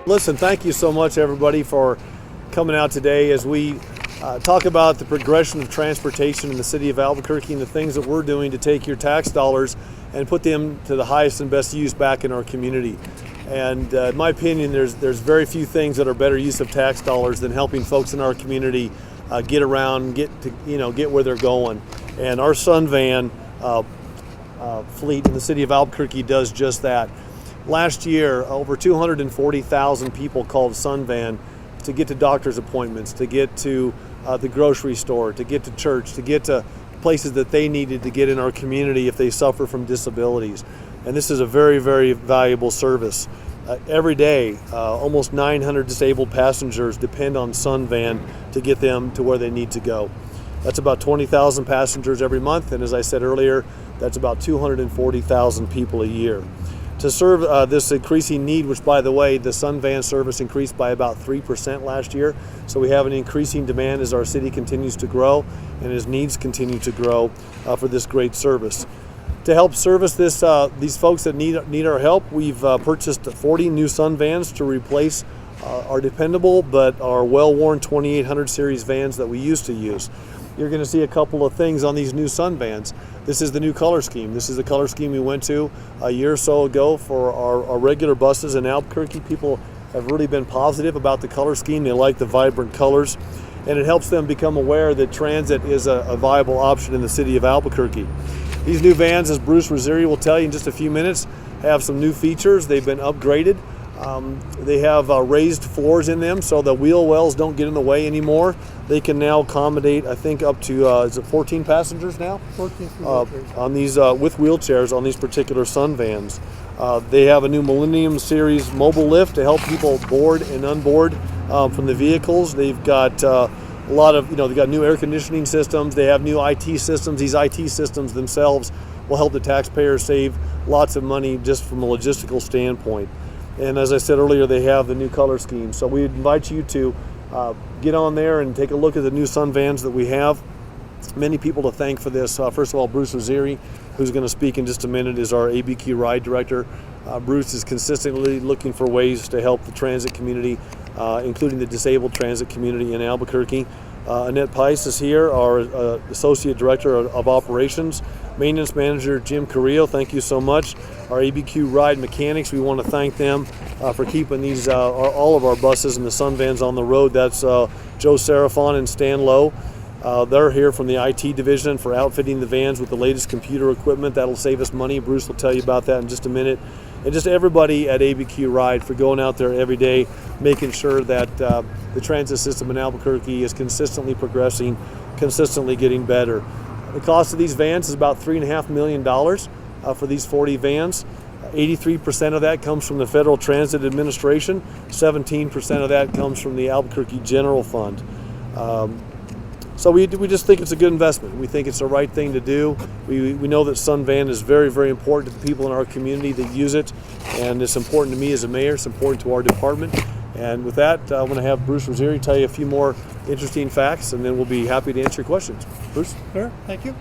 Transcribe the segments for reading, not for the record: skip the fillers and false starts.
Listen, thank you so much, everybody, for coming out today as we talk about the progression of transportation in the city of Albuquerque and the things that we're doing to take your tax dollars and put them to the highest and best use back in our community. And in my opinion, there's very few things that are better use of tax dollars than helping folks in our community get around, get where they're going. And our Sun Van fleet in the city of Albuquerque does just that. Last year, over 240,000 people called Sun Van to get to doctor's appointments, to get to the grocery store, to get to church, to get to places that they needed to get in our community if they suffer from disabilities. And this is a very, very valuable service. Every day, almost 900 disabled passengers depend on Sun Van to get them to where they need to go. That's about 20,000 passengers every month, and as I said earlier, that's about 240,000 people a year. To serve this increasing need, which by the way, the Sun Van service increased by about 3% last year, so we have an increasing demand as our city continues to grow and as needs continue to grow for this great service. To help service these folks that need our help, we've purchased 40 new Sun Vans to replace our dependable but our well-worn 2800 series vans that we used to use. You're going to see a couple of things on these new Sun Vans. This is the new color scheme. This is the color scheme we went to a year or so ago for our regular buses in Albuquerque. People have really been positive about the color scheme. They like the vibrant colors, and it helps them become aware that transit is a viable option in the city of Albuquerque. These new vans, as Bruce Rosieri will tell you in just a few minutes, have some new features. They've been upgraded. They have raised floors in them so the wheel wells don't get in the way anymore. They can now accommodate, I think, up to, is it 14 passengers now? 14 on these, with wheelchairs on these particular Sun Vans. They have a new Millennium Series mobile lift to help people board and unboard from the vehicles. They've got a lot of, they've got new air conditioning systems. They have new IT systems. These IT systems themselves will help the taxpayers save lots of money just from a logistical standpoint. And as I said earlier, they have the new color scheme. So we invite you to get on there and take a look at the new Sun Vans that we have. Many people to thank for this. First of all, Bruce Rosieri, who's going to speak in just a minute, is our ABQ RIDE director. Bruce is consistently looking for ways to help the transit community, including the disabled transit community in Albuquerque. Annette Pice is here, our Associate Director of Operations. Maintenance Manager Jim Carrillo, thank you so much. Our ABQ RIDE mechanics, we want to thank them for keeping these all of our buses and the Sun Vans on the road. That's Joe Serafon and Stan Lowe. They're here from the IT division for outfitting the vans with the latest computer equipment. That'll save us money. Bruce will tell you about that in just a minute. And just everybody at ABQ RIDE for going out there every day, making sure that the transit system in Albuquerque is consistently progressing, consistently getting better. The cost of these vans is about $3.5 million for these 40 vans. 83% of that comes from the Federal Transit Administration. 17% of that comes from the Albuquerque General Fund. So we just think it's a good investment. We think it's the right thing to do. We know that Sun Van is very, very important to the people in our community that use it, and it's important to me as a mayor. It's important to our department. And with that, I'm going to have Bruce Rosieri tell you a few more interesting facts, and then we'll be happy to answer your questions. Bruce? Sure, thank you.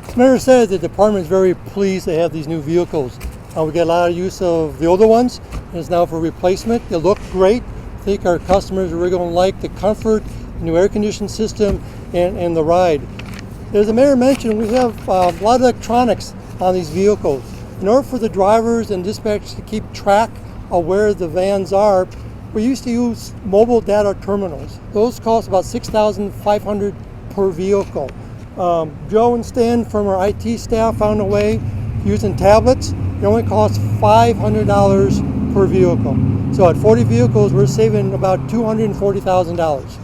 As Mayor said, the department is very pleased to have these new vehicles. We get a lot of use of the older ones, and it's now for replacement. They look great. I think our customers are really going to like the comfort, new air conditioning system, and the ride. As the mayor mentioned, we have a lot of electronics on these vehicles. In order for the drivers and dispatchers to keep track of where the vans are, we used to use mobile data terminals. Those cost about $6,500 per vehicle. Joe and Stan from our IT staff found a way using tablets. It only costs $500 per vehicle. So at 40 vehicles, we're saving about $240,000.